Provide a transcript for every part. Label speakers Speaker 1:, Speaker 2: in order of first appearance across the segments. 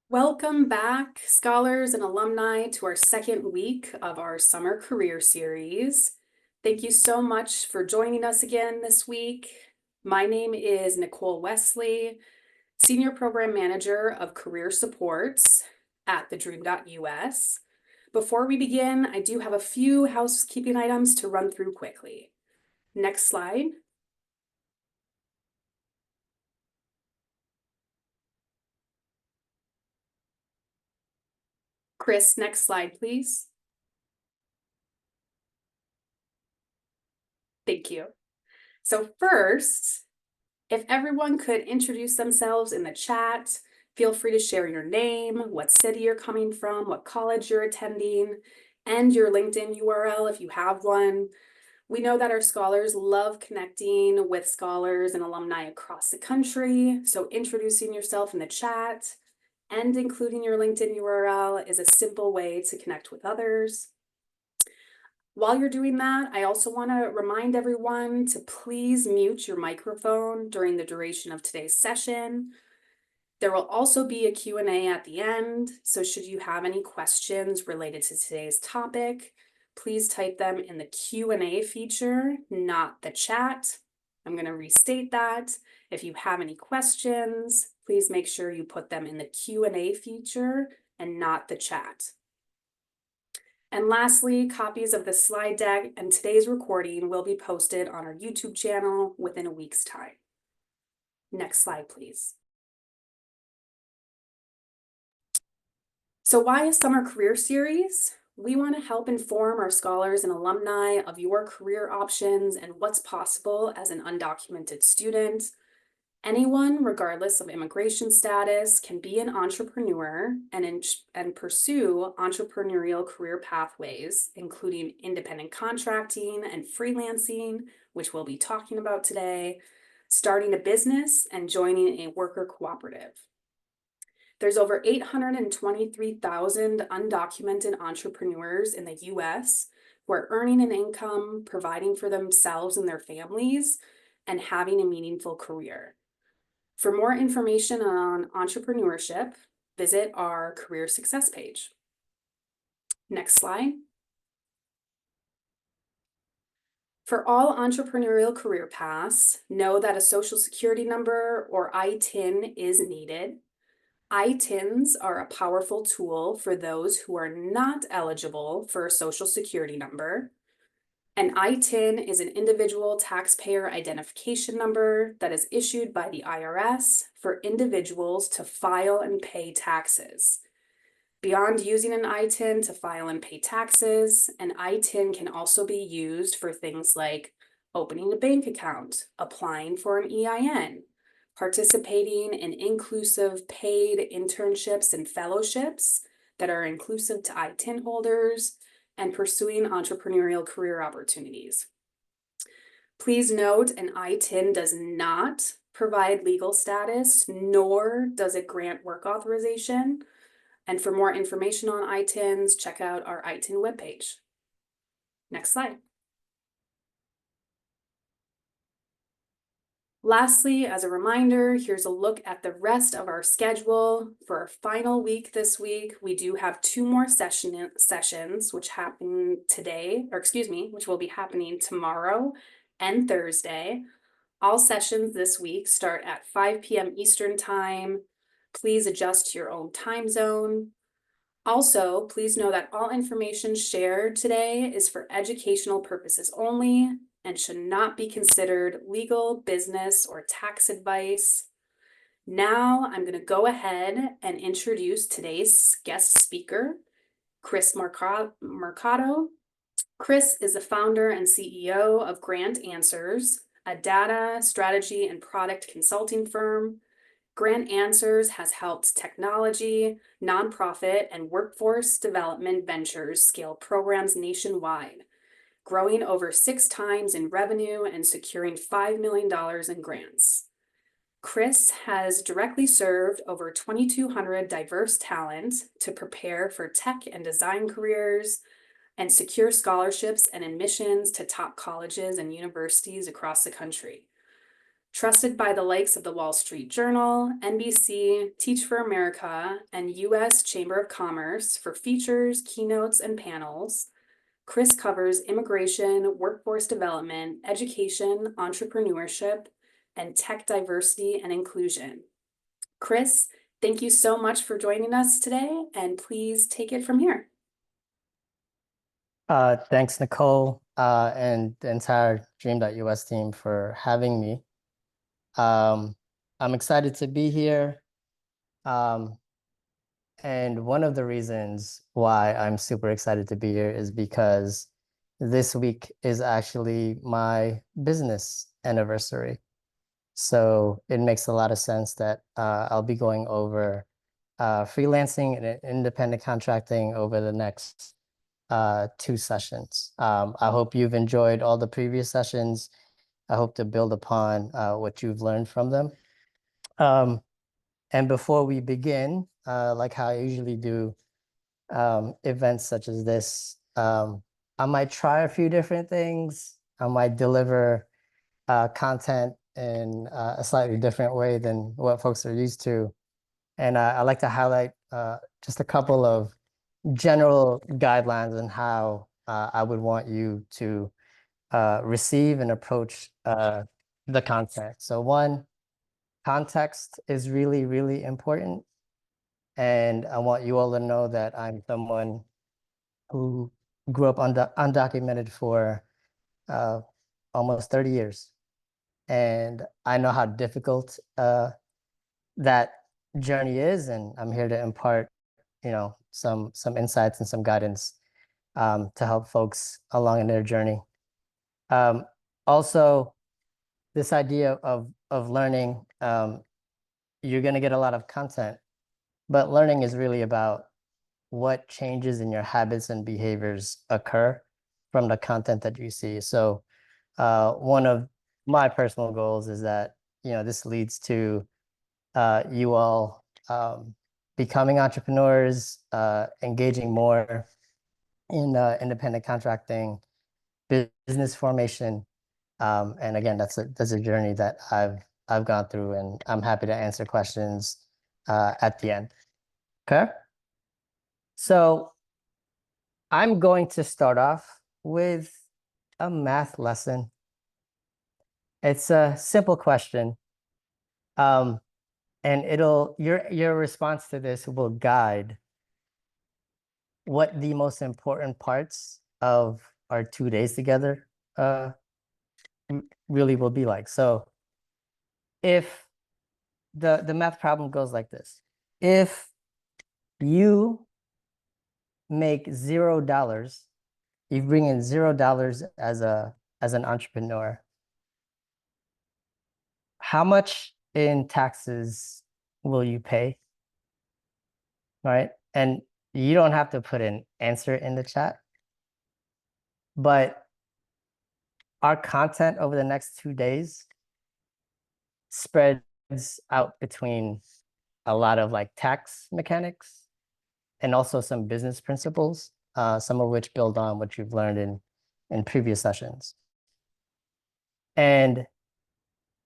Speaker 1: Welcome back, scholars and alumni, to our second week of our Summer Career Series. Thank you so much for joining us again this week. My name is Nicole Wesley, Senior Program Manager of Career Supports at TheDream.Us. Before we begin, I do have a few housekeeping items to run through quickly. Next slide. Chris, next slide, please. Thank you. So first, if everyone could introduce themselves in the chat, feel free to share your name, what city you're coming from, what college you're attending, and your LinkedIn URL if you have one. We know that our scholars love connecting with scholars and alumni across the country, so introducing yourself in the chat and including your LinkedIn URL is a simple way to connect with others. While you're doing that, I also want to remind everyone to please mute your microphone during the duration of today's session. There will also be a Q&A at the end, so should you have any questions related to today's topic, please type them in the Q&A feature, not the chat. I'm going to restate that. If you have any questions, please make sure you put them in the Q&A feature and not the chat. And lastly, copies of the slide deck and today's recording will be posted on our YouTube channel within a week's time. Next slide, please. So why a summer career series? We want to help inform our scholars and alumni of your career options and what's possible as an undocumented student. Anyone, regardless of immigration status, can be an entrepreneur and pursue entrepreneurial career pathways, including independent contracting and freelancing, which we'll be talking about today, starting a business, and joining a worker cooperative. There's over 823,000 undocumented entrepreneurs in the US who are earning an income, providing for themselves and their families, and having a meaningful career. For more information on entrepreneurship, visit our career success page. Next slide. For all entrepreneurial career paths, know that a social security number or ITIN is needed. ITINs are a powerful tool for those who are not eligible for a social security number. An ITIN is an individual taxpayer identification number that is issued by the IRS for individuals to file and pay taxes. Beyond using an ITIN to file and pay taxes, an ITIN can also be used for things like opening a bank account, applying for an EIN, participating in inclusive paid internships and fellowships that are inclusive to ITIN holders, and pursuing entrepreneurial career opportunities. Please note, an ITIN does not provide legal status, nor does it grant work authorization. And for more information on ITINs, check out our ITIN webpage. Next slide. Lastly, as a reminder, here's a look at the rest of our schedule. For our final week this week, we do have 2 more sessions, which happen today, which will be happening tomorrow and Thursday. All sessions this week start at 5 p.m. Eastern Time. Please adjust to your own time zone. Also, please know that all information shared today is for educational purposes only and should not be considered legal, business, or tax advice. Now I'm going to go ahead and introduce today's guest speaker, Chris Mercado. Chris is the founder and CEO of Grant Answers, a data, strategy, and product consulting firm. Grant Answers has helped technology, nonprofit, and workforce development ventures scale programs nationwide, growing over 6 times in revenue and securing $5 million in grants. Chris has directly served over 2,200 diverse talent to prepare for tech and design careers and secure scholarships and admissions to top colleges and universities across the country. Trusted by the likes of the Wall Street Journal, NBC, Teach for America, and U.S. Chamber of Commerce for features, keynotes, and panels, Chris covers immigration, workforce development, education, entrepreneurship, and tech diversity and inclusion. Chris, thank you so much for joining us today, and please take it from here.
Speaker 2: Thanks, Nicole, and the entire Dream.Us team for having me. I'm excited to be here. And one of the reasons why I'm super excited to be here is because this week is actually my business anniversary. So it makes a lot of sense that I'll be going over freelancing and independent contracting over the next 2 sessions. I hope you've enjoyed all the previous sessions. I hope to build upon what you've learned from them. And before we begin, like how I usually do events such as this, I might try a few different things. I might deliver content in a slightly different way than what folks are used to. And I like to highlight just a couple of general guidelines on how I would want you to receive and approach the content. So one, context is really, really important. And I want you all to know that I'm someone who grew up undocumented for almost 30 years. And I know how difficult that journey is, and I'm here to impart, some insights and some guidance to help folks along in their journey. Also, this idea of learning, you're going to get a lot of content, but learning is really about what changes in your habits and behaviors occur from the content that you see. So one of my personal goals is that, this leads to you all becoming entrepreneurs, engaging more in independent contracting, business formation. And again, that's a journey that I've gone through, and I'm happy to answer questions at the end. Okay. So I'm going to start off with a math lesson. It's a simple question. And your response to this will guide what the most important parts of our 2 days together really will be like. So if the math problem goes like this, if you make $0, you bring in $0 as an entrepreneur, how much in taxes will you pay? Right? And you don't have to put an answer in the chat, but our content over the next 2 days spreads out between a lot of like tax mechanics and also some business principles, some of which build on what you've learned in previous sessions. And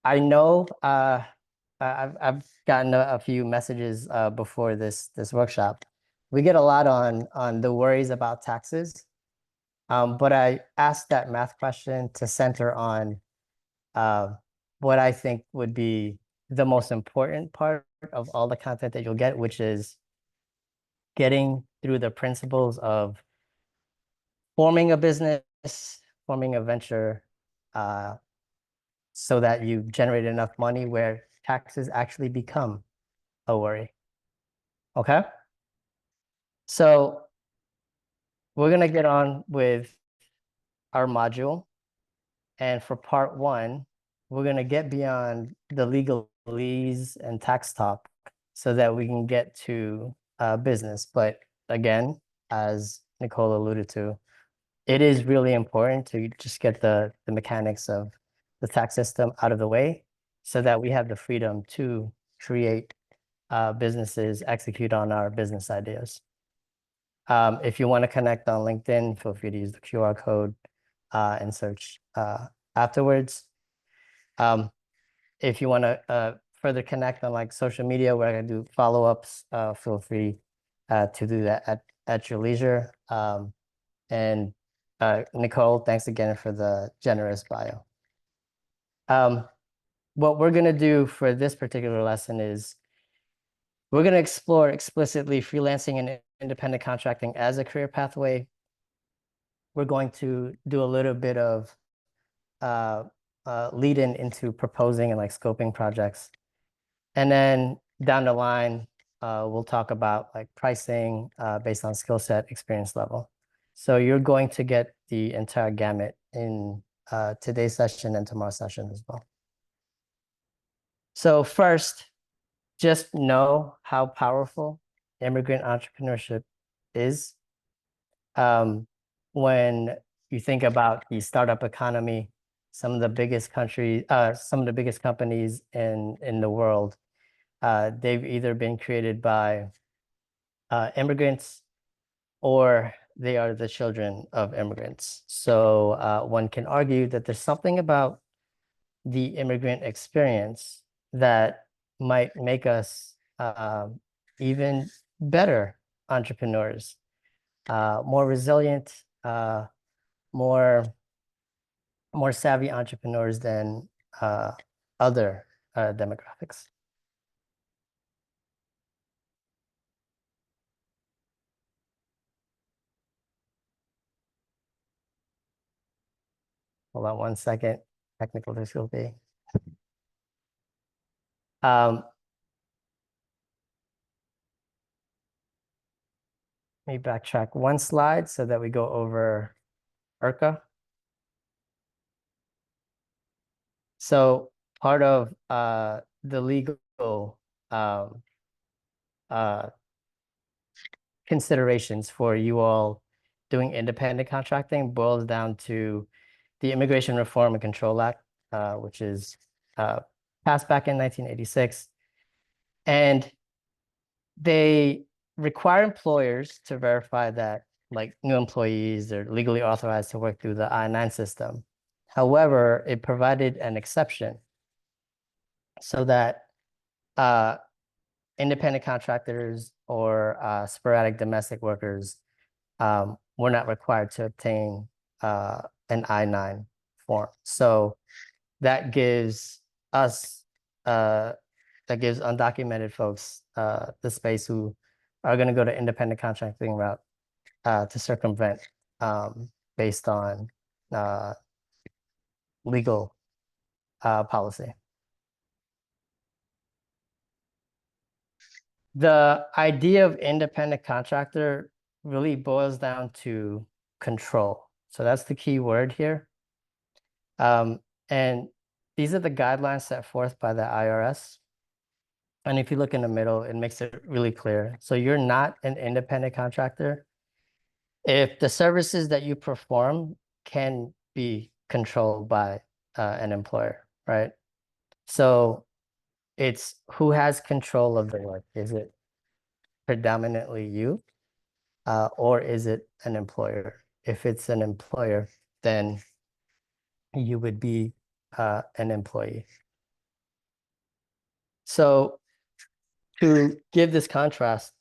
Speaker 2: I know I've gotten a few messages before this workshop. We get a lot on the worries about taxes, but I asked that math question to center on what I think would be the most important part of all the content that you'll get, which is getting through the principles of forming a business, forming a venture, so that you generate enough money where taxes actually become a worry. Okay? So we're going to get on with our module. And for part one, we're going to get beyond the legalese and tax talk so that we can get to business. But again, as Nicole alluded to, it is really important to just get the mechanics of the tax system out of the way so that we have the freedom to create businesses, execute on our business ideas. If you want to connect on LinkedIn, feel free to use the QR code and search afterwards. if you want to further connect on like social media where I do follow-ups, feel free to do that at your leisure. And Nicole, thanks again for the generous bio. What we're going to do for this particular lesson is we're going to explore explicitly freelancing and independent contracting as a career pathway. We're going to do a little bit of lead in into proposing and like scoping projects. And then down the line, we'll talk about like pricing based on skill set, experience level. So you're going to get the entire gamut in today's session and tomorrow's session as well. So first, just know how powerful immigrant entrepreneurship is. When you think about the startup economy, some of the biggest companies in the world, they've either been created by immigrants or they are the children of immigrants. So one can argue that there's something about the immigrant experience that might make us even better entrepreneurs, more resilient, more savvy entrepreneurs than other demographics. Hold on one second. Technical difficulty. Let me backtrack one slide so that we go over IRCA. So part of the legal considerations for you all doing independent contracting boils down to the Immigration Reform and Control Act, which is passed back in 1986. And they require employers to verify that like new employees are legally authorized to work through the I-9 system. However, it provided an exception so that independent contractors or sporadic domestic workers were not required to obtain an I-9 form. So that gives us, that gives undocumented folks the space who are going to go to independent contracting route to circumvent based on legal policy. The idea of independent contractor really boils down to control. So that's the key word here. And these are the guidelines set forth by the IRS. And if you look in the middle, it makes it really clear. So you're not an independent contractor if the services that you perform can be controlled by an employer, right? So it's who has control of the work. Is it predominantly you, or is it an employer? If it's an employer, then you would be an employee. So to give this contrast,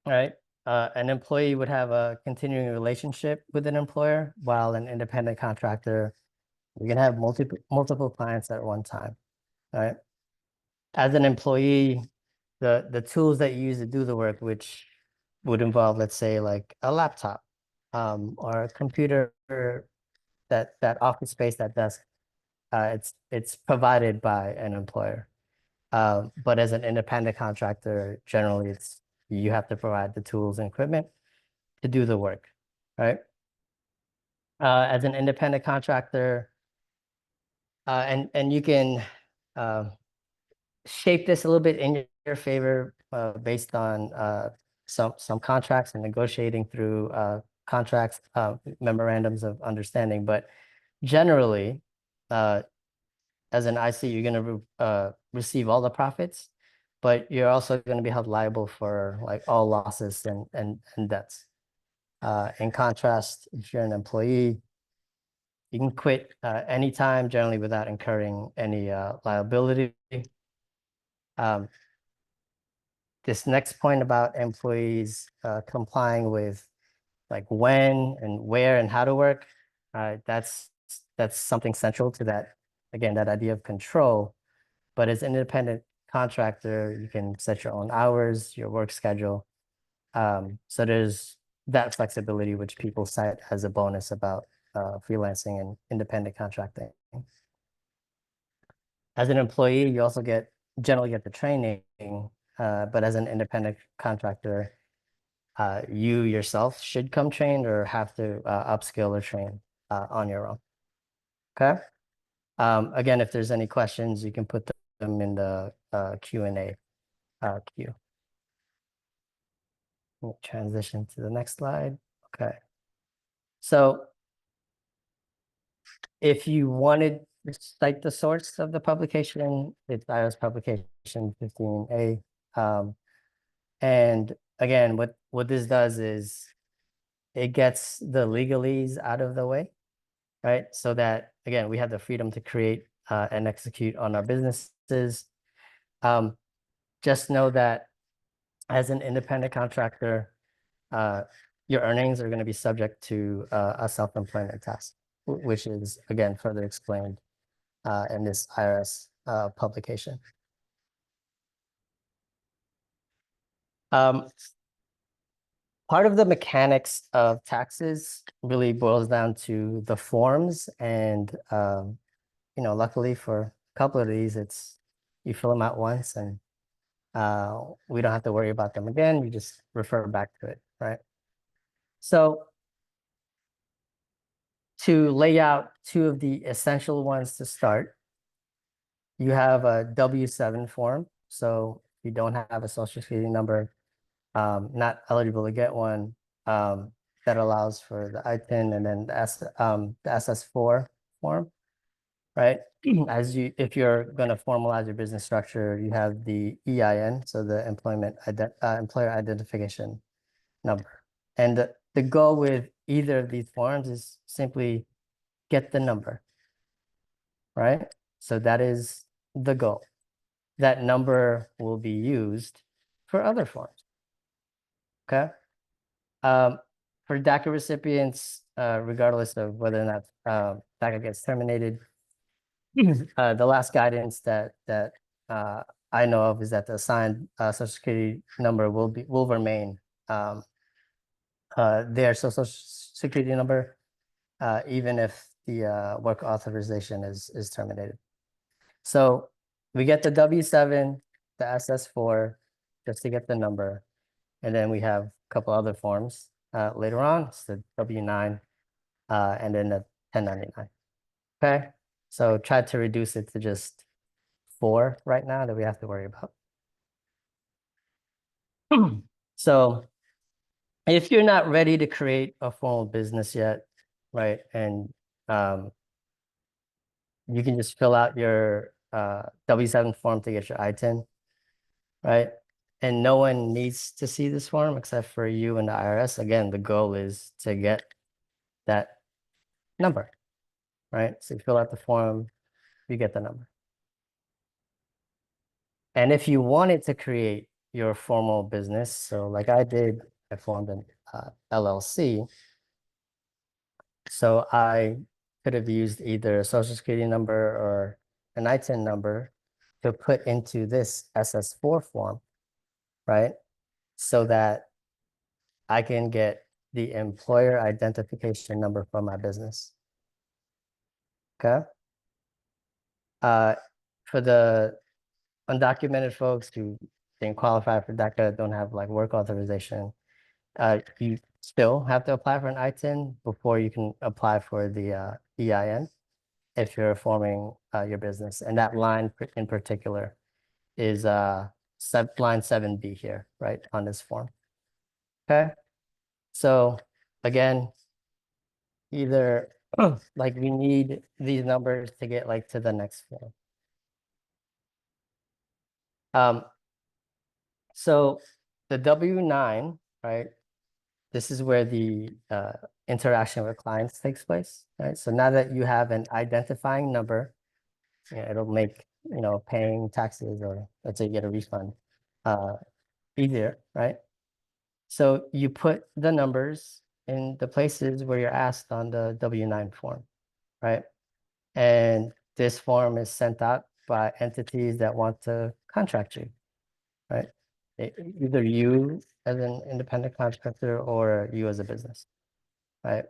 Speaker 2: right, an employee would have a continuing relationship with an employer, while an independent contractor, you can have multiple clients at one time, right? As an employee, the tools that you use to do the work, which would involve, let's say, like a laptop or a computer, that office space, that desk, it's provided by an employer. But as an independent contractor, generally you have to provide the tools and equipment to do the work, right? As an independent contractor, and you can shape this a little bit in your favor based on some contracts and negotiating through contracts, memorandums of understanding. But generally, as an IC, you're going to receive all the profits, but you're also going to be held liable for like all losses and debts. In contrast, if you're an employee, You can quit anytime, generally without incurring any liability. Um, this next point about employees complying with like when and where and how to work, that's something central to that. Again, that idea of control. But as an independent contractor, you can set your own hours, your work schedule. So there's that flexibility, which people cite as a bonus about freelancing and independent contracting. As an employee, you also generally get the training, but as an independent contractor, you yourself should come trained or have to upskill or train on your own. Okay. Again, if there's any questions, you can put them in the Q&A queue. We'll transition to the next slide. Okay. So if you wanted to cite the source of the publication, it's iOS publication 15A. And again, what this does is it gets the legalese out of the way, right? So that, again, we have the freedom to create and execute on our businesses. Just know that as an independent contractor, your earnings are going to be subject to a self-employment tax, which is, again, further explained in this IRS publication. Part of the mechanics of taxes really boils down to the forms, and luckily for a couple of these, it's you fill them out once, and we don't have to worry about them again. You just refer back to it, right? So to lay out two of the essential ones to start, you have a W-7 form. So if you don't have a social security number, not eligible to get one, that allows for the ITIN and then the SS4 form, right? If you're going to formalize your business structure, you have the EIN, so the employer identification number. And the goal with either of these forms is simply get the number, right? So that is the goal. That number will be used for other forms, okay? For DACA recipients, regardless of whether or not DACA gets terminated, the last guidance that I know of is that the assigned Social Security number will remain their Social Security number, even if the work authorization is terminated. So we get the W-7, the SS4, just to get the number, and then we have a couple other forms later on. It's the W-9 and then the 1099. Okay, so try to reduce it to just 4 right now that we have to worry about. So if you're not ready to create a formal business yet, right, and you can just fill out your W-7 form to get your ITIN, right? And no one needs to see this form except for you and the IRS. Again, the goal is to get that number, right? So you fill out the form, you get the number. And if you wanted to create your formal business, so like I did, I formed an LLC. So I could have used either a social security number or an ITIN number to put into this SS4 form, right? So that I can get the employer identification number for my business. Okay. For the undocumented folks who didn't qualify for DACA, don't have like work authorization, you still have to apply for an ITIN before you can apply for the EIN if you're forming your business. And that line in particular is line 7B here, right, on this form. Okay. So again, either like we need these numbers to get like to the next form. So the W-9, right, this is where the interaction with clients takes place, right? So now that you have an identifying number, it'll make, paying taxes, or let's say you get a refund, easier, right? So you put the numbers in the places where you're asked on the W-9 form, right? And this form is sent out by entities that want to contract you, right? Either you as an independent contractor or you as a business, right?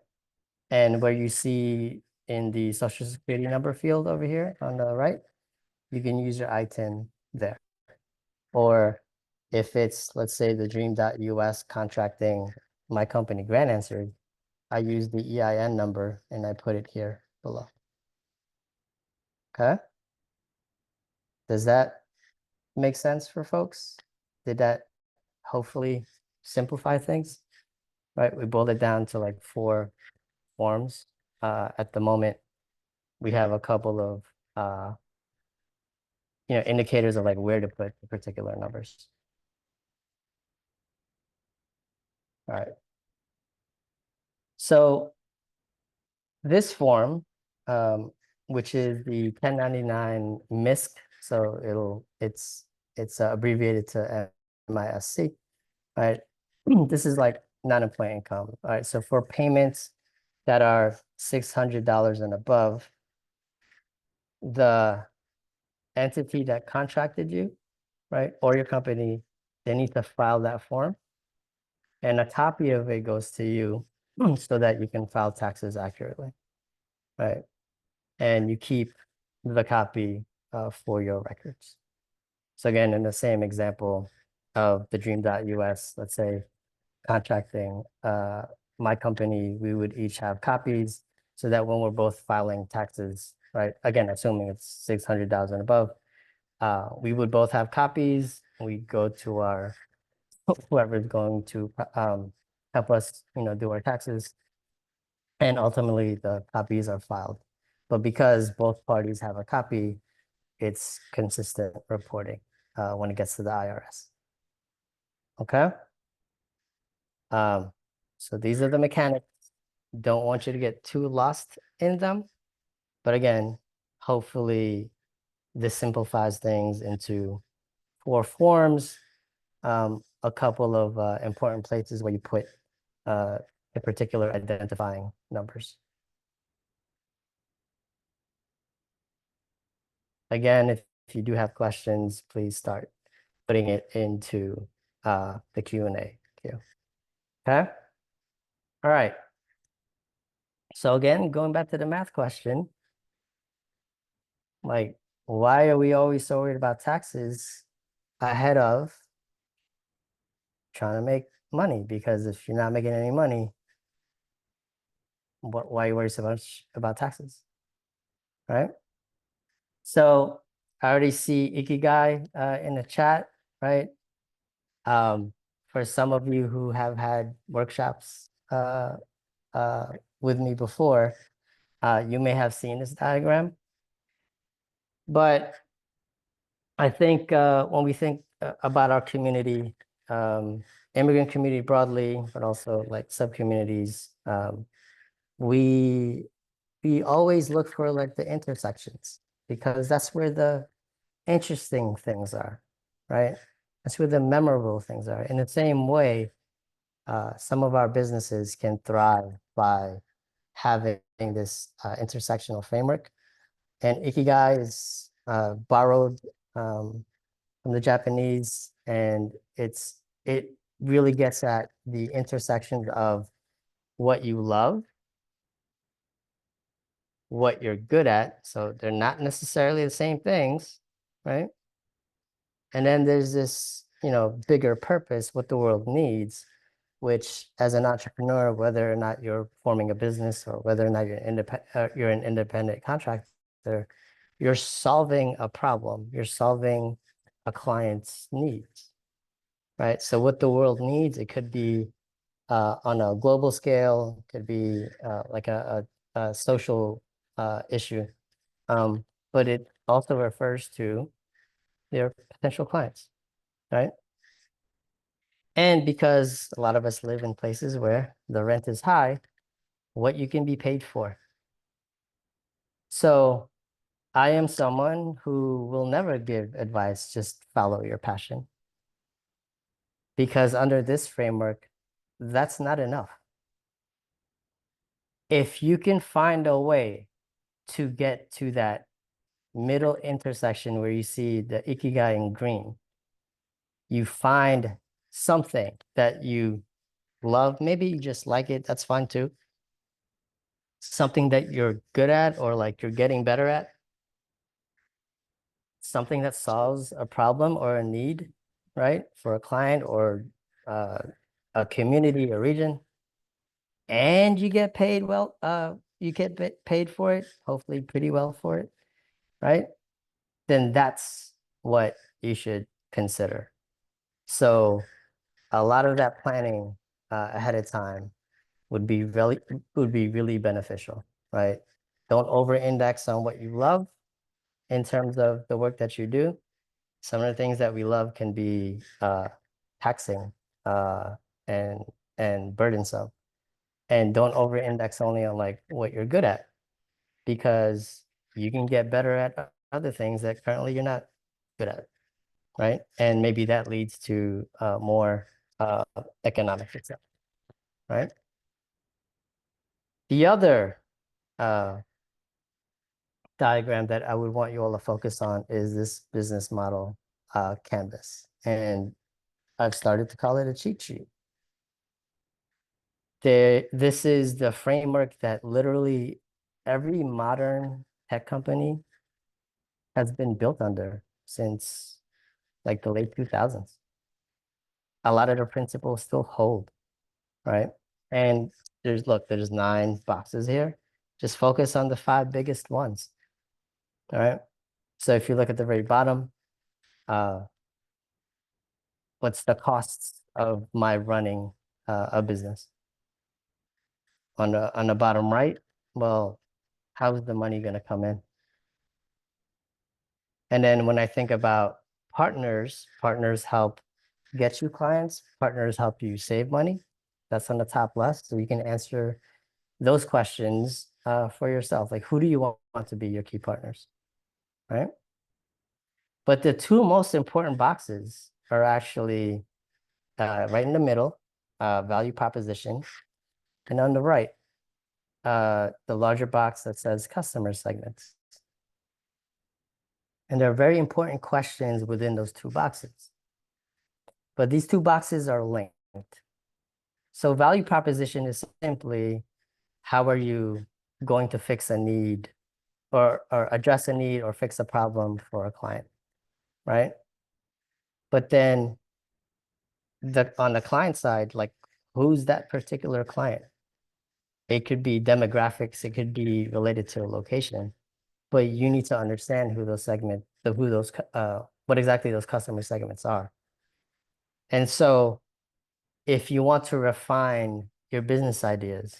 Speaker 2: And where you see in the social security number field over here on the right, you can use your ITIN there. Or if it's, let's say, the Dream.Us contracting my company, Grant Answered, I use the EIN number and I put it here below. Okay. Does that make sense for folks? Did that hopefully simplify things? Right. We boiled it down to like 4 forms. At the moment, we have a couple of indicators of like where to put the particular numbers. All right. So this form, which is the 1099 MISC, so it's abbreviated to MISC, right? This is like non-employee income. All right. So for payments that are $600 and above, the entity that contracted you, right, or your company, they need to file that form, and a copy of it goes to you so that you can file taxes accurately, right? And you keep the copy for your records. So again, in the same example of the Dream.Us, let's say contracting my company, we would each have copies so that when we're both filing taxes, right? Again, assuming it's 600,000 above, we would both have copies. We go to our whoever's going to help us, do our taxes, and ultimately the copies are filed. But because both parties have a copy, it's consistent reporting when it gets to the IRS. Okay. So these are the mechanics. Don't want you to get too lost in them. But again, hopefully this simplifies things into 4 forms, a couple of important places where you put a particular identifying numbers. Again, if you do have questions, please start putting it into the Q&A queue. Okay. All right. So again, going back to the math question, like, why are we always so worried about taxes ahead of trying to make money? Because if you're not making any money, why are you worried so much about taxes, right? So I already see Ikigai in the chat, right? For some of you who have had workshops with me before, you may have seen this diagram. But I think when we think about our community, immigrant community broadly, but also like sub-communities, we always look for like the intersections, because that's where the interesting things are, right? That's where the memorable things are. In the same way, some of our businesses can thrive by having this intersectional framework. And Ikigai is borrowed from the Japanese, and it really gets at the intersection of what you love, what you're good at. So they're not necessarily the same things, right? And then there's this, bigger purpose, what the world needs, which as an entrepreneur, whether or not you're forming a business or whether or not you're an independent contractor, you're solving a problem, you're solving a client's needs, right? So what the world needs, it could be on a global scale, could be like a social issue, but it also refers to their potential clients, right? And because a lot of us live in places where the rent is high, what you can be paid for. So I am someone who will never give advice, just follow your passion. Because under this framework, that's not enough. If you can find a way to get to that middle intersection where you see the ikigai in green, you find something that you love, maybe you just like it, that's fine too. Something that you're good at or like you're getting better at, something that solves a problem or a need, right? For a client or uh, a community or region, and you get paid well, you get paid for it, hopefully pretty well for it, right? Then that's what you should consider. So a lot of that planning ahead of time would be really beneficial, right? Don't over index on what you love in terms of the work that you do. Some of the things that we love can be taxing uh, and burdensome. And don't over index only on like what you're good at, because you can get better at other things that currently you're not good at, right? And maybe that leads to more economic success, right? The other uh, diagram that I would want you all to focus on is this business model canvas. And I've started to call it a cheat sheet. This is the framework that literally every modern tech company has been built under since like the late 2000s. A lot of the principles still hold, right? And there's 9 boxes here. Just focus on the 5 biggest ones, all right? So if you look at the very bottom, uh, what's the costs of my running a business? On the bottom right, well, how's the money going to come in? And then when I think about partners, partners help get you clients, partners help you save money. That's on the top left. So you can answer those questions for yourself. Like, who do you want to be your key partners, right? But the 2 most important boxes are actually right in the middle, value proposition, and on the right, the larger box that says customer segments. And there are very important questions within those 2 boxes. But these 2 boxes are linked. So value proposition is simply how are you going to fix a need or address a need or fix a problem for a client, right? But then on the client side, like who's that particular client? It could be demographics, it could be related to a location, but you need to understand who those what exactly those customer segments are. And so if you want to refine your business ideas,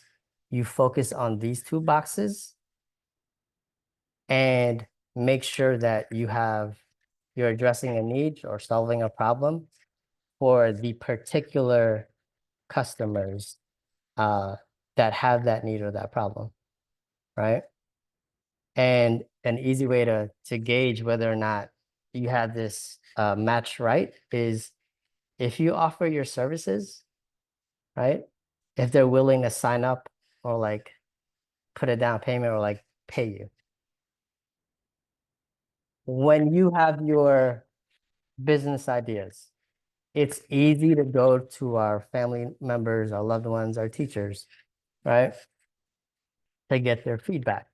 Speaker 2: you focus on these 2 boxes and make sure that you're addressing a need or solving a problem for the particular customers that have that need or that problem, right? And an easy way to gauge whether or not you have this match right is if you offer your services, right? If they're willing to sign up or like put a down payment or like pay you. When you have your business ideas, it's easy to go to our family members, our loved ones, our teachers, right? To get their feedback.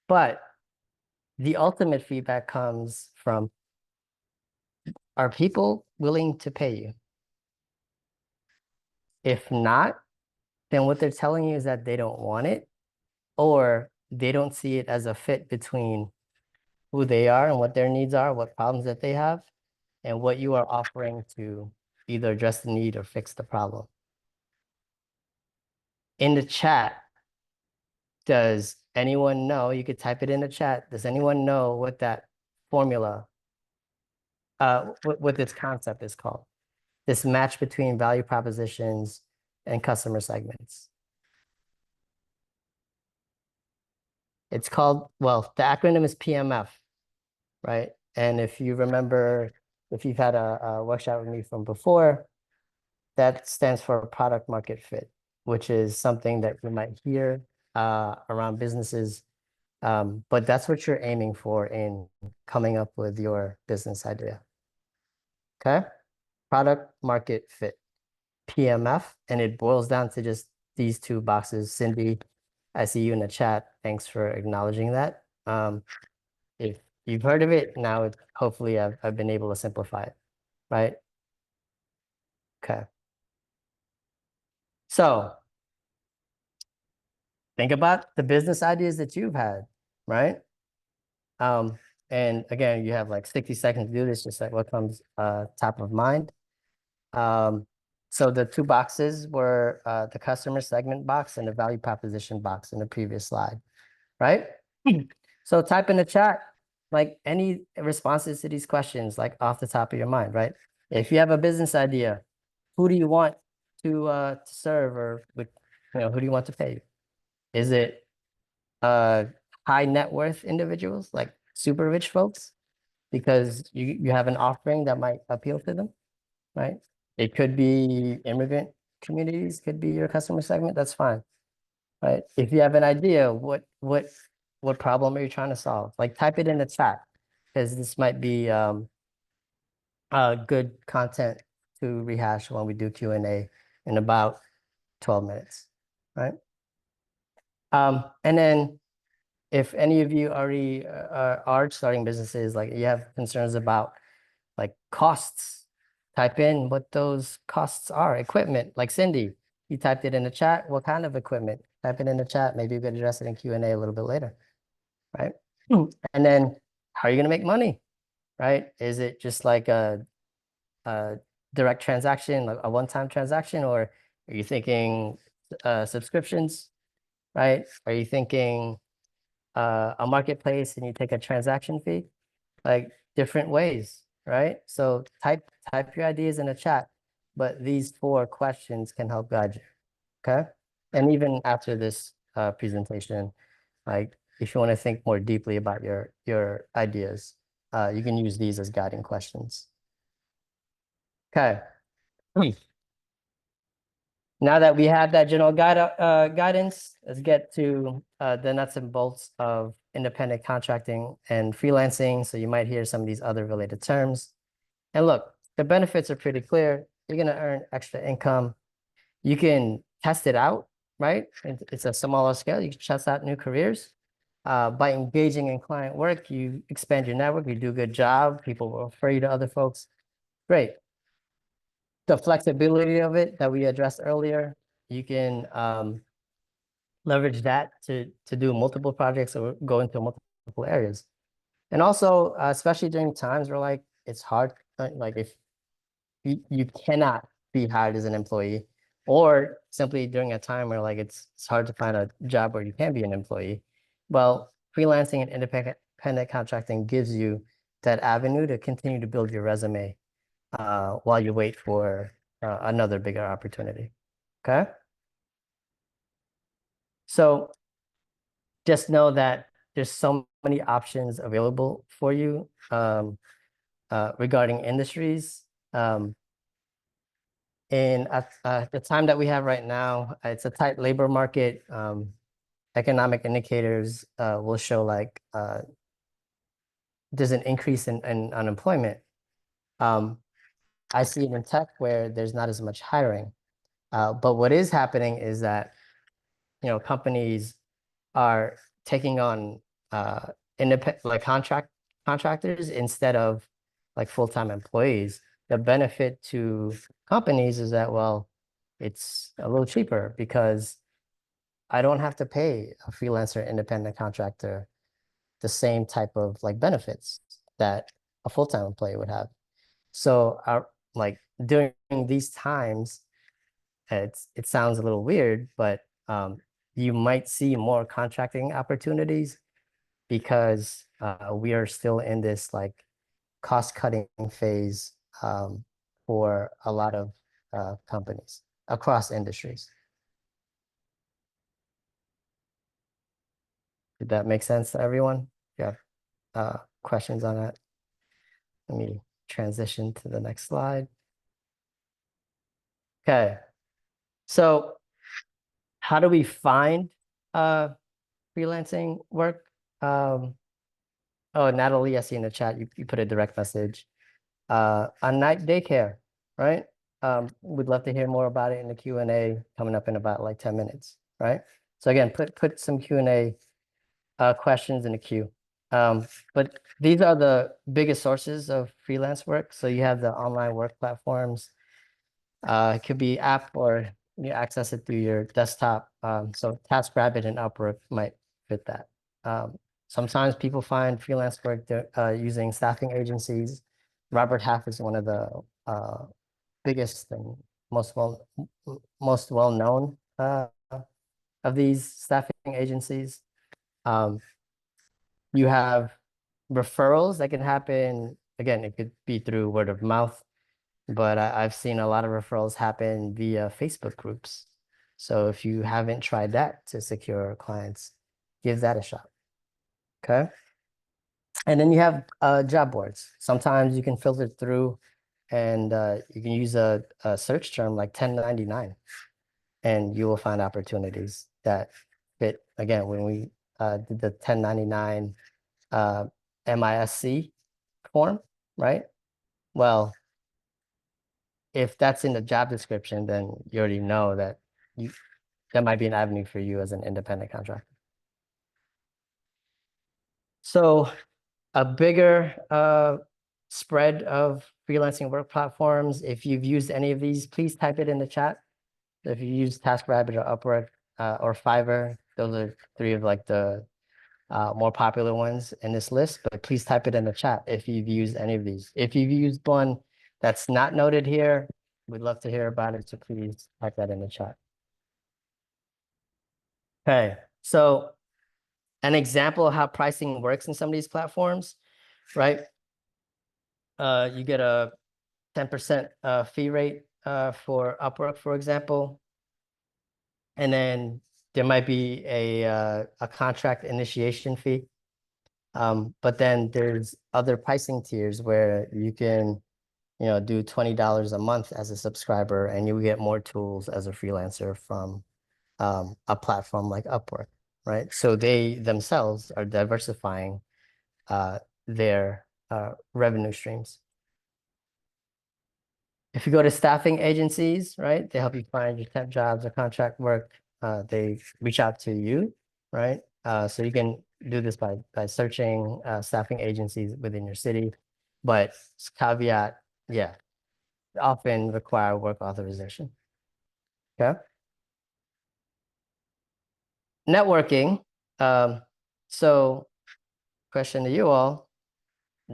Speaker 2: But the ultimate feedback comes from, are people willing to pay you? If not, then what they're telling you is that they don't want it, or they don't see it as a fit between who they are and what their needs are, what problems that they have, and what you are offering to either address the need or fix the problem. In the chat, does anyone know? You could type it in the chat. Does anyone know what that formula, what this concept is called? this match between value propositions and customer segments. It's called, well, the acronym is PMF, right? And if you remember, if you've had a workshop with me from before, that stands for product market fit, which is something that you might hear around businesses. But that's what you're aiming for in coming up with your business idea. Okay? Product market fit, PMF, and it boils down to just these two boxes. Cindy, I see you in the chat. Thanks for acknowledging that. If you've heard of it, now hopefully I've been able to simplify it, right? Okay. So think about the business ideas that you've had, right? And again, you have like 60 seconds to do this, just like what comes top of mind. So the two boxes were the customer segment box and the value proposition box in the previous slide, right? So type in the chat, like any responses to these questions, like off the top of your mind, right? If you have a business idea, who do you want to serve, or with, who do you want to pay? Is it high net worth individuals, like super rich folks, because you have an offering that might appeal to them, right? It could be immigrant communities, could be your customer segment. That's fine, right? If you have an idea, what problem are you trying to solve? Like type it in the chat, because this might be good content to rehash when we do Q&A in about 12 minutes, right? And then if any of you already are starting businesses, like you have concerns about like costs, type in what those costs are. Equipment, like Cindy, you typed it in the chat. What kind of equipment? Type it in the chat. Maybe we could address it in Q&A a little bit later, right? And then how are you going to make money, right? Is it just like a direct transaction, like a one-time transaction, or are you thinking subscriptions, right? Are you thinking a marketplace and you take a transaction fee? Like different ways, right? So type your ideas in the chat, but these 4 questions can help guide you, okay? And even after this presentation, like if you want to think more deeply about your ideas, you can use these as guiding questions. Okay. Now that we have that general guidance, let's get to the nuts and bolts of independent contracting and freelancing. So you might hear some of these other related terms. And look, the benefits are pretty clear. You're going to earn extra income. You can test it out, right? It's a smaller scale. You can test out new careers. By engaging in client work, you expand your network, you do a good job, people will refer you to other folks. Great. The flexibility of it that we addressed earlier, you can leverage that to do multiple projects or go into multiple areas. And also, especially during times where like it's hard, like if you cannot be hired as an employee, or simply during a time where like it's hard to find a job where you can be an employee. Well, freelancing and independent contracting gives you that avenue to continue to build your resume while you wait for another bigger opportunity. Okay. So just know that there's so many options available for you regarding industries. And at the time that we have right now, it's a tight labor market. Economic indicators will show like there's an increase in unemployment. I see it in tech where there's not as much hiring. But what is happening is that, companies are taking on independent, like contractors instead of like full-time employees. The benefit to companies is that, well, it's a little cheaper because I don't have to pay a freelancer independent contractor the same type of like benefits that a full-time employee would have. So like during these times, it sounds a little weird, but you might see more contracting opportunities because we are still in this like cost cutting phase for a lot of companies across industries. Did that make sense to everyone? You have questions on that? Let me transition to the next slide. Okay, so how do we find freelancing work? Oh, Natalie, I see in the chat, you put a direct message. On night daycare, right? We'd love to hear more about it in the Q&A coming up in about like 10 minutes, right? So again, put some Q&A questions in the queue. But these are the biggest sources of freelance work. So you have the online work platforms. It could be app or you access it through your desktop. So TaskRabbit and Upwork might fit that. Sometimes people find freelance work using staffing agencies. Robert Half is one of the biggest and most well known of these staffing agencies. You have referrals that can happen. Again, it could be through word of mouth, but I've seen a lot of referrals happen via Facebook groups. So if you haven't tried that to secure clients, give that a shot. Okay. And then you have job boards. Sometimes you can filter through and you can use a search term like 1099 and you will find opportunities that fit. Again, when we did the 1099 MISC form, right? Well, if that's in the job description, then you already know that that might be an avenue for you as an independent contractor. So a bigger spread of freelancing work platforms. If you've used any of these, please type it in the chat. If you use TaskRabbit or Upwork or Fiverr, those are three of like the more popular ones in this list, but please type it in the chat if you've used any of these. If you've used one that's not noted here, we'd love to hear about it, so please type that in the chat. Okay, so an example of how pricing works in some of these platforms, right? You get a 10% fee rate for Upwork, for example, and then there might be a contract initiation fee. But then there's other pricing tiers where you can, do $20 a month as a subscriber, and you get more tools as a freelancer from a platform like Upwork, right? So they themselves are diversifying their revenue streams. If you go to staffing agencies, right, they help you find your temp jobs or contract work. They reach out to you, right? So you can do this by searching staffing agencies within your city, but caveat, yeah, often require work authorization. Okay. Networking. So question to you all,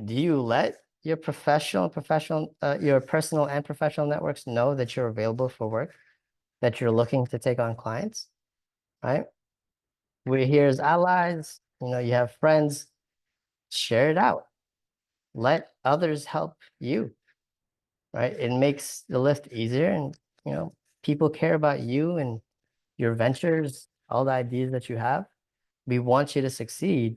Speaker 2: do you let your your personal and professional networks know that you're available for work, that you're looking to take on clients, right? We're here as allies, you have friends, share it out. Let others help you, right? It makes the lift easier and, people care about you and your ventures, all the ideas that you have. We want you to succeed.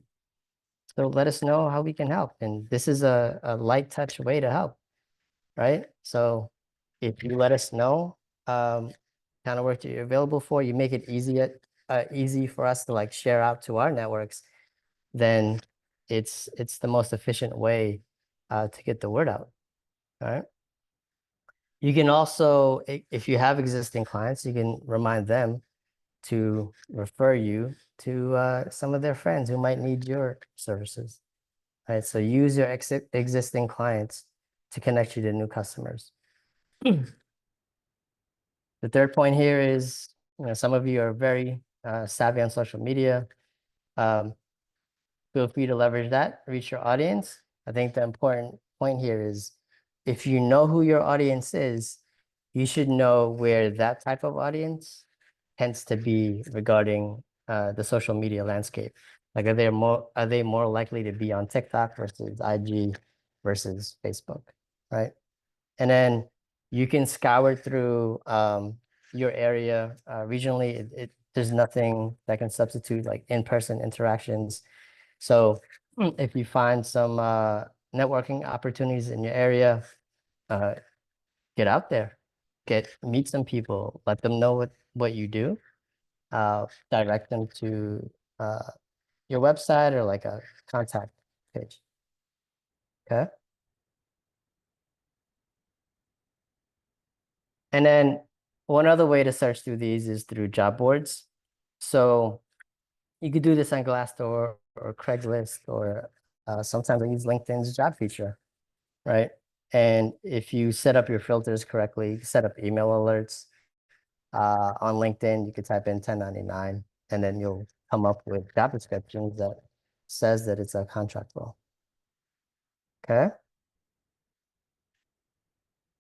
Speaker 2: So let us know how we can help. And this is a light touch way to help, right? So if you let us know kind of work that you're available for, you make it easy for us to like share out to our networks, then it's the most efficient way to get the word out. All right. You can also, if you have existing clients, you can remind them to refer you to some of their friends who might need your services. Right. So use your existing clients to connect you to new customers. The third point here is, some of you are very savvy on social media. Feel free to leverage that, reach your audience. I think the important point here is if you know who your audience is, you should know where that type of audience tends to be regarding the social media landscape. Like, are they more likely to be on TikTok versus IG versus Facebook, right? And then You can scour through your area regionally. There's nothing that can substitute like in-person interactions. So if you find some networking opportunities in your area, uh, get out there, meet some people, let them know what you do, direct them to uh, your website or like a contact page. Okay. And then one other way to search through these is through job boards. So you could do this on Glassdoor or Craigslist, or sometimes I use LinkedIn's job feature, right? And if you set up your filters correctly, set up email alerts on LinkedIn, you could type in 1099, and then you'll come up with job descriptions that says that it's a contract role. Okay.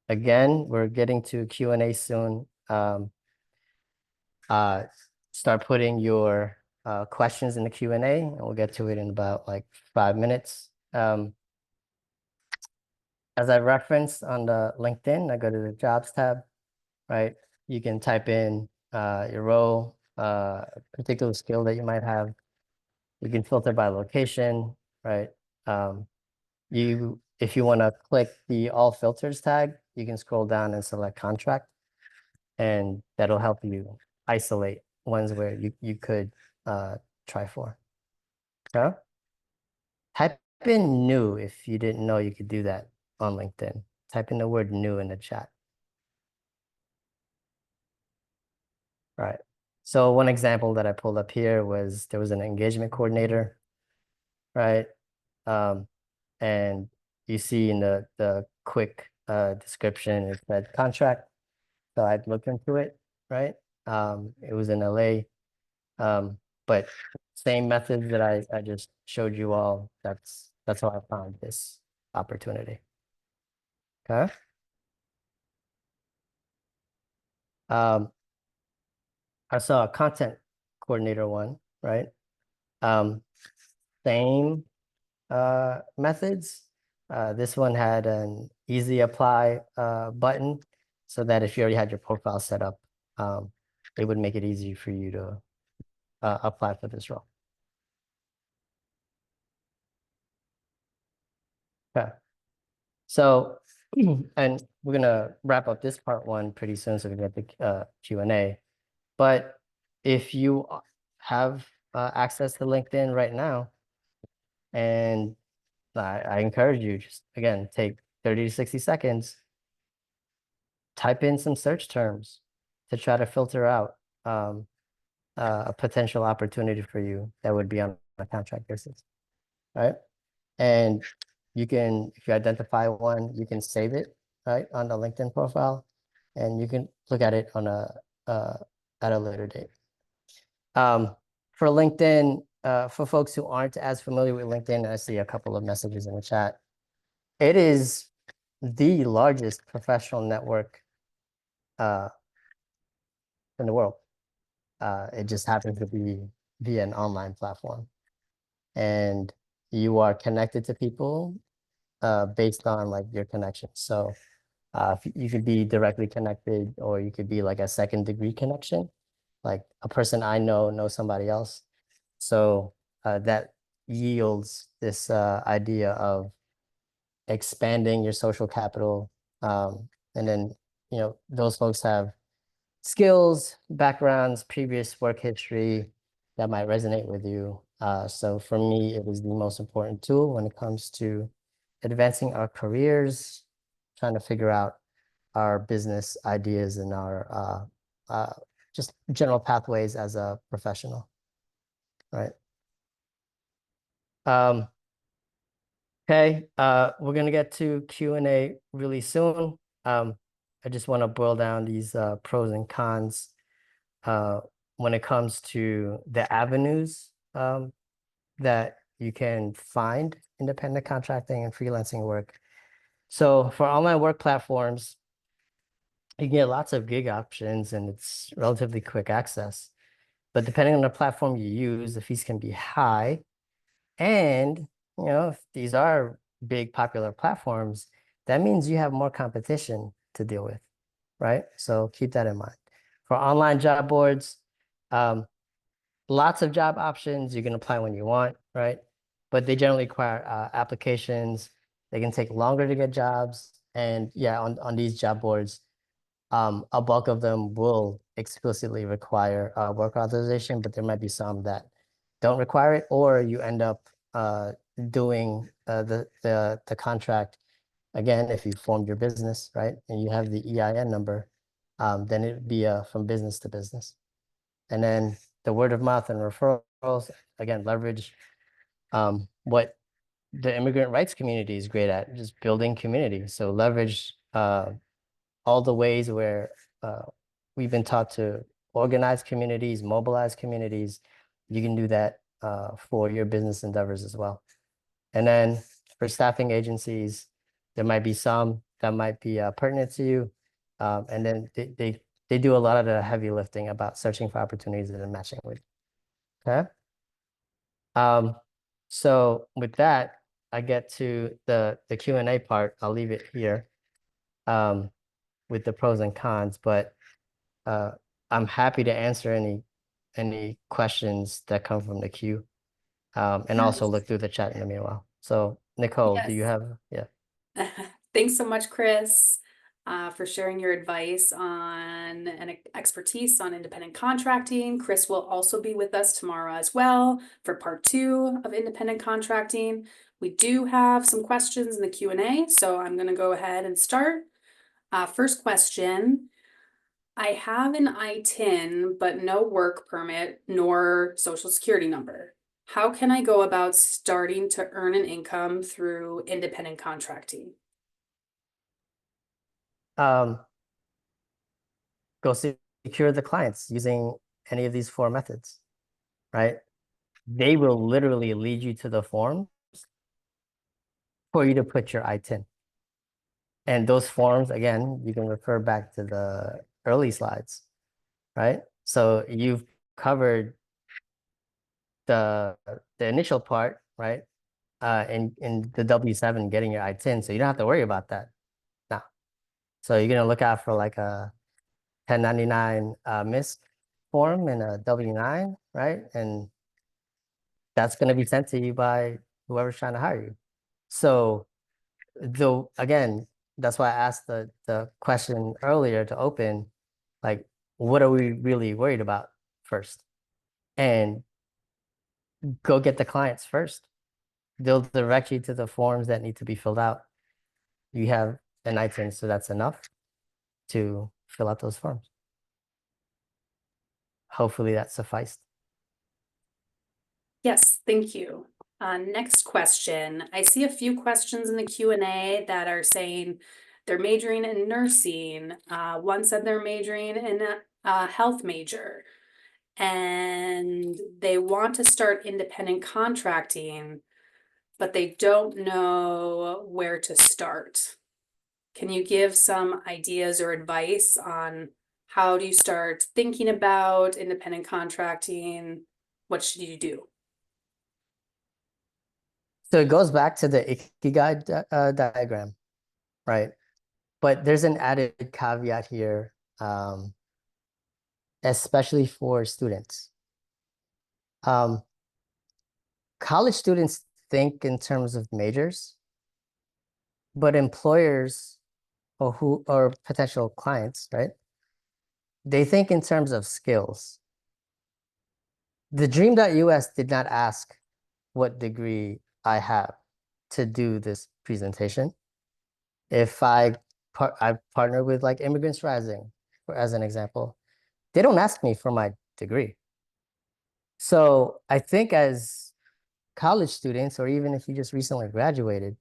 Speaker 2: Again, we're getting to Q&A soon. Uh, Start putting your questions in the Q&A, and we'll get to it in about like 5 minutes. As I referenced on the LinkedIn, I go to the jobs tab, right? You can type in your role, particular skill that you might have. You can filter by location, right? If you want to click the all filters tag, you can scroll down and select contract, and that'll help you isolate ones where you could try for. Okay? Type in new if you didn't know you could do that on LinkedIn. Type in the word new in the chat. Right. So one example that I pulled up here was there was an engagement coordinator, right? And you see in the quick description, it said contract. So I'd looked into it, right? It was in LA. But same methods that I just showed you all, that's how I found this opportunity. Okay. Um, I saw a content coordinator one, right? Um, Same methods. This one had an easy apply button so that if you already had your profile set up, it would make it easy for you to apply for this role. Okay. So, and we're gonna wrap up this part one pretty soon, so we get the Q&A. But if you have access to LinkedIn right now, and I encourage you, just again, take 30 to 60 seconds, type in some search terms to try to filter out a potential opportunity for you that would be on a contract basis, right? And you can, if you identify one, you can save it, right, on the LinkedIn profile, and you can look at it on uh, at a later date. For LinkedIn, for folks who aren't as familiar with LinkedIn, I see a couple of messages in the chat. It is the largest professional network uh, in the world. It just happens to be via an online platform, and you are connected to people based on like your connections. So you could be directly connected, or you could be like a second degree connection, like a person I know knows somebody else. So that yields this idea of expanding your social capital. And then, those folks have skills, backgrounds, previous work history that might resonate with you. So for me, it was the most important tool when it comes to advancing our careers, trying to figure out our business ideas and our just general pathways as a professional, right? Um, okay, we're gonna get to Q&A really soon. I just want to boil down these pros and cons when it comes to the avenues that you can find independent contracting and freelancing work. So for online work platforms, you can get lots of gig options and it's relatively quick access. But depending on the platform you use, the fees can be high. And, if these are big popular platforms, that means you have more competition to deal with, right? So keep that in mind. For online job boards, um, lots of job options. You can apply when you want, right? But they generally require applications. They can take longer to get jobs. And yeah, on these job boards, a bulk of them will explicitly require work authorization, but there might be some that don't require it, or you end up doing the contract again if you formed your business, right? And you have the EIN number, then it'd be from business to business. And then the word of mouth and referrals, again, leverage what the immigrant rights community is great at, just building community. So leverage all the ways where uh, we've been taught to organize communities, mobilize communities. You can do that for your business endeavors as well. And then for staffing agencies, there might be some that might be pertinent to you. And then they do a lot of the heavy lifting about searching for opportunities and matching with. Okay. Um, so with that, I get to the Q&A part. I'll leave it here with the pros and cons, but uh, I'm happy to answer any questions that come from the queue, and also
Speaker 1: Yes.
Speaker 2: look through the chat in the meanwhile. So Nicole, do you
Speaker 1: Yes.
Speaker 2: have, yeah.
Speaker 1: Thanks so much, Chris, for sharing your advice on and expertise on independent contracting. Chris will also be with us tomorrow as well for part 2 of independent contracting. We do have some questions in the Q&A, so I'm going to go ahead and start. First question. I have an I-10, but no work permit nor social security number. How can I go about starting to earn an income through independent contracting?
Speaker 2: Um, Go secure the clients using any of these 4 methods, right? They will literally lead you to the forms for you to put your I-10. And those forms, again, you can refer back to the early slides, right? So you've covered the the initial part, right? In the W-7 getting your I-10, so you don't have to worry about that now. So you're gonna look out for like a 1099 MISC form and a W-9, right? And that's gonna be sent to you by whoever's trying to hire you. So though again, that's why I asked the question earlier to open, like, what are we really worried about first? And go get the clients first. They'll direct you to the forms that need to be filled out. You have an item, so that's enough to fill out those forms. Hopefully that sufficed.
Speaker 1: Yes, thank you. Next question. I see a few questions in the Q&A that are saying they're majoring in nursing. One said they're majoring in a health major, and they want to start independent contracting, but they don't know where to start. Can you give some ideas or advice on how do you start thinking about independent contracting? What should you do?
Speaker 2: So it goes back to the Ikigai diagram, right? But there's an added caveat here, especially for students. Um, College students think in terms of majors, but employers or potential clients, right? They think in terms of skills. The Dream.Us did not ask what degree I have to do this presentation. If I partner with like Immigrants Rising, as an example, they don't ask me for my degree. So I think as college students, or even if you just recently graduated,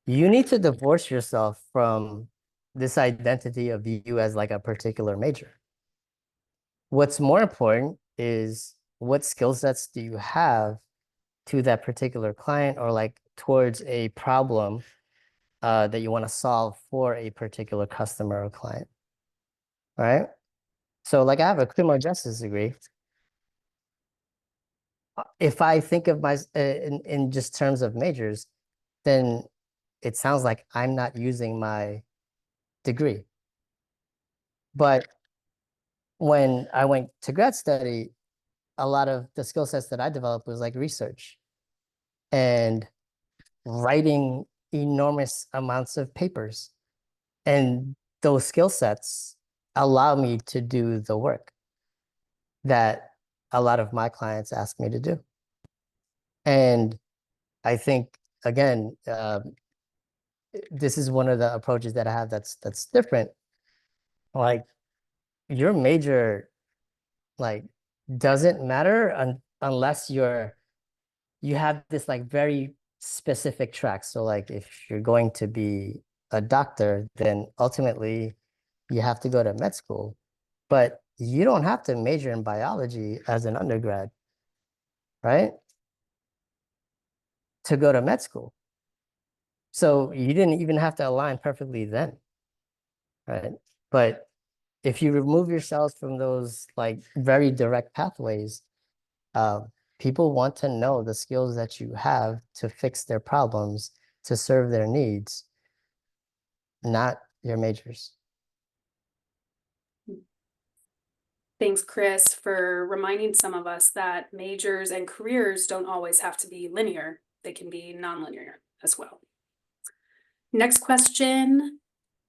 Speaker 2: you need to divorce yourself from this identity of you as like a particular major. What's more important is what skill sets do you have to that particular client or like towards a problem that you want to solve for a particular customer or client, right? So like I have a criminal justice degree. If I think of my in just terms of majors, then it sounds like I'm not using my degree. But when I went to grad study, a lot of the skill sets that I developed was like research and writing enormous amounts of papers. And those skill sets allow me to do the work that a lot of my clients ask me to do. And I think, again, this is one of the approaches that I have that's different. Like your major, like doesn't matter unless you have this like very specific track. So like if you're going to be a doctor, then ultimately you have to go to med school. But you don't have to major in biology as an undergrad, right? To go to med school. So you didn't even have to align perfectly then, right? But if you remove yourselves from those like very direct pathways, uh, people want to know the skills that you have to fix their problems, to serve their needs, not your majors.
Speaker 1: Thanks, Chris, for reminding some of us that majors and careers don't always have to be linear. They can be nonlinear as well. Next question.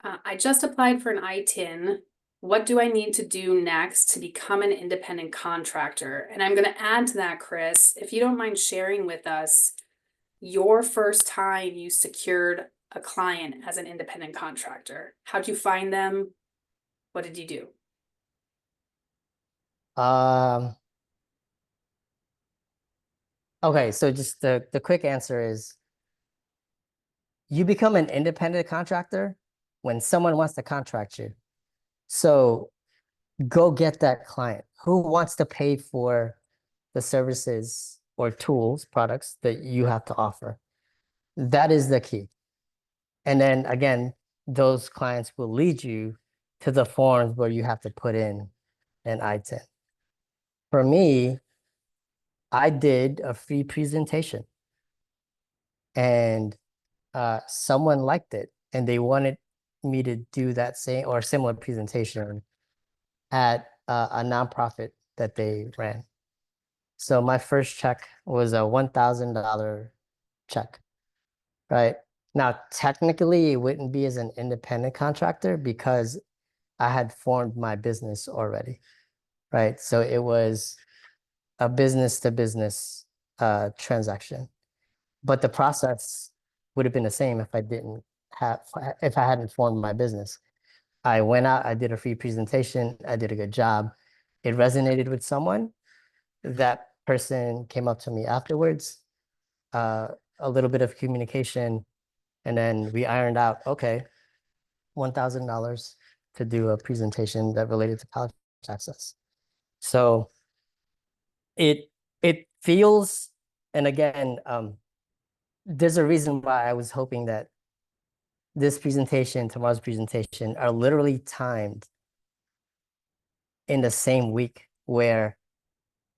Speaker 1: I just applied for an ITIN. What do I need to do next to become an independent contractor? And I'm going to add to that, Chris, if you don't mind sharing with us your first time you secured a client as an independent contractor. How'd you find them? What did you do?
Speaker 2: Um, okay, so just the quick answer is you become an independent contractor when someone wants to contract you. So go get that client who wants to pay for the services or tools, products that you have to offer. That is the key. And then again, those clients will lead you to the forms where you have to put in an ITIN. For me, I did a free presentation and someone liked it and they wanted me to do that same or similar presentation at a nonprofit that they ran. So my first check was a $1,000 check, right? Now, technically, it wouldn't be as an independent contractor because I had formed my business already, right? So it was a business to business transaction. But the process would have been the same if I didn't have, if I hadn't formed my business. I went out, I did a free presentation, I did a good job. It resonated with someone. That person came up to me afterwards, uh, a little bit of communication, and then we ironed out, okay, $1,000 to do a presentation that related to college access. So it it feels, and again, there's a reason why I was hoping that this presentation, tomorrow's presentation, are literally timed in the same week where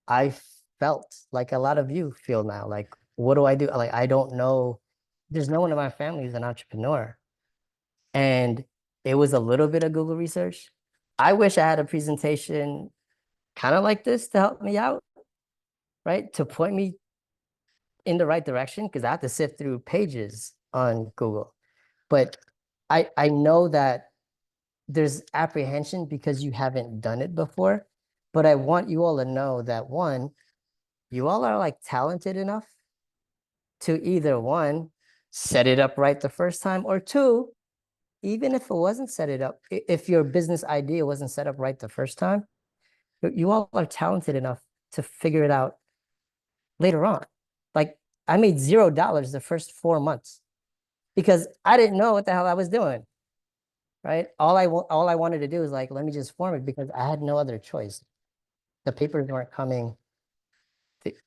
Speaker 2: I felt like a lot of you feel now. Like, what do I do? Like, I don't know. There's no one in my family who's an entrepreneur. And it was a little bit of Google research. I wish I had a presentation kind of like this to help me out, right? To point me in the right direction, because I have to sift through pages on Google. But I know that there's apprehension because you haven't done it before. But I want you all to know that one, you all are like talented enough to either one, set it up right the first time, or two, even if it wasn't set it up, if your business idea wasn't set up right the first time, you all are talented enough to figure it out later on. Like I made $0 the first 4 months because I didn't know what the hell I was doing. Right. All I wanted to do is like, let me just form it because I had no other choice. The papers weren't coming.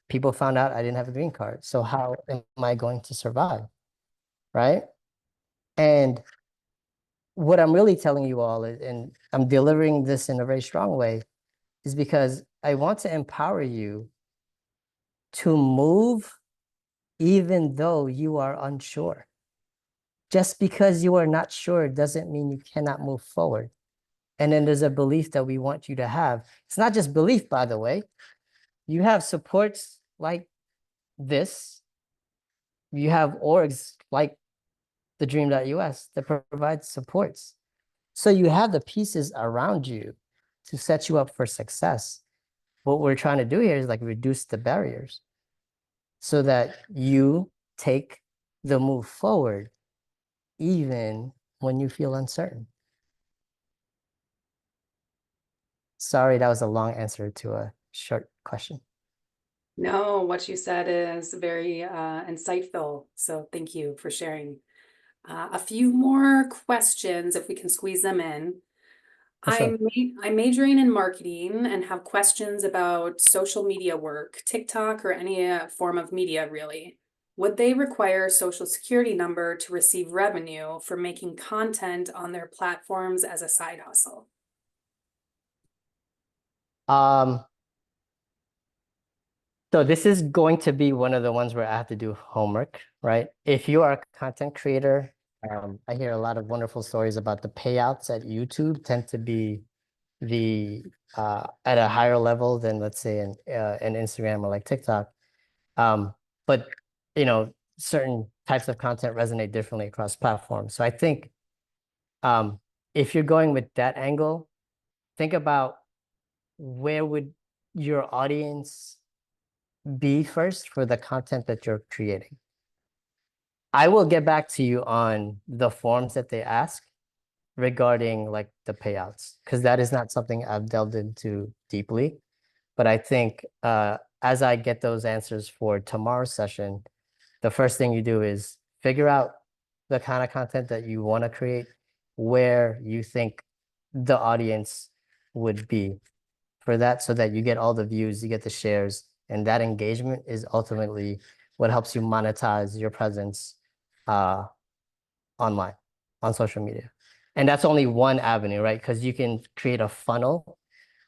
Speaker 2: People found out I didn't have a green card. So how am I going to survive? Right. And what I'm really telling you all, and I'm delivering this in a very strong way, is because I want to empower you to move even though you are unsure. Just because you are not sure doesn't mean you cannot move forward. And then there's a belief that we want you to have. It's not just belief, by the way. You have supports like this. You have orgs like TheDream.Us that provide supports. So you have the pieces around you to set you up for success. What we're trying to do here is like reduce the barriers so that you take the move forward even when you feel uncertain. Sorry, that was a long answer to a short question.
Speaker 1: No, what you said is very insightful. So thank you for sharing. A few more questions, if we can squeeze them in.
Speaker 2: For sure.
Speaker 1: I'm majoring in marketing and have questions about social media work, TikTok, or any form of media, really. Would they require a social security number to receive revenue for making content on their platforms as a side hustle?
Speaker 2: Um, so this is going to be one of the ones where I have to do homework, right? If you are a content creator, I hear a lot of wonderful stories about the payouts at YouTube tend to be the at a higher level than let's say an Instagram or like TikTok. But you know, certain types of content resonate differently across platforms. So I think um, if you're going with that angle, think about where would your audience be first for the content that you're creating. I will get back to you on the forms that they ask regarding like the payouts, because that is not something I've delved into deeply. But I think as I get those answers for tomorrow's session, the first thing you do is figure out the kind of content that you want to create, where you think the audience would be for that, so that you get all the views, you get the shares, and that engagement is ultimately what helps you monetize your presence uh, online, on social media. And that's only one avenue, right? Because you can create a funnel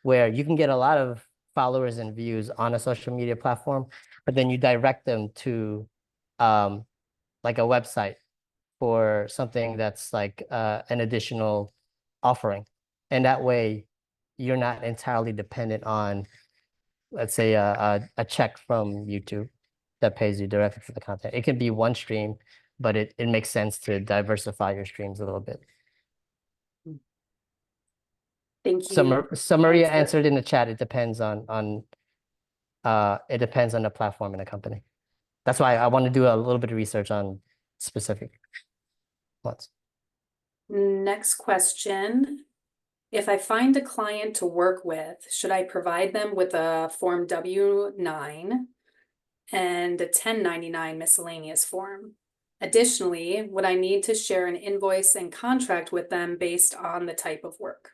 Speaker 2: where you can get a lot of followers and views on a social media platform, but then you direct them to um, like a website for something that's like an additional offering. And that way you're not entirely dependent on, let's say, a check from YouTube that pays you directly for the content. It can be one stream, but it makes sense to diversify your streams a little bit.
Speaker 1: Thank you.
Speaker 2: So Maria answered in the chat, it depends on it depends on the platform and the company. That's why I want to do a little bit of research on specific ones.
Speaker 1: Next question. If I find a client to work with, should I provide them with a Form W-9 and a 1099 miscellaneous form? Additionally, would I need to share an invoice and contract with them based on the type of work?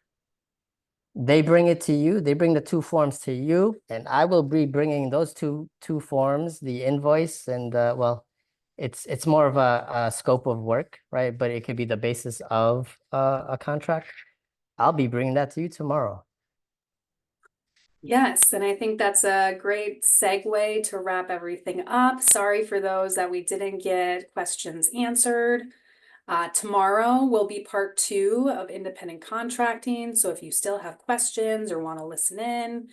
Speaker 2: They bring it to you, they bring the two forms to you, and I will be bringing those two forms, the invoice and well, it's more of a scope of work, right? But it could be the basis of a contract. I'll be bringing that to you tomorrow.
Speaker 1: Yes, and I think that's a great segue to wrap everything up. Sorry for those that we didn't get questions answered. Tomorrow will be part 2 of independent contracting. So if you still have questions or want to listen in,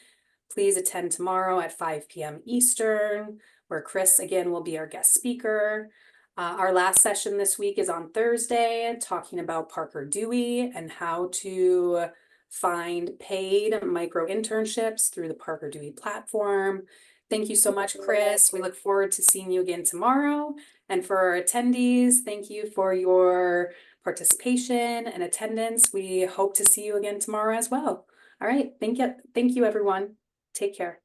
Speaker 1: please attend tomorrow at 5 p.m. Eastern, where Chris again will be our guest speaker. Our last session this week is on Thursday, talking about Parker Dewey and how to find paid micro internships through the Parker Dewey platform. Thank you so much, Chris. We look forward to seeing you again tomorrow. And for our attendees, thank you for your participation and attendance. We hope to see you again tomorrow as well. All right. Thank you. Thank you, everyone. Take care.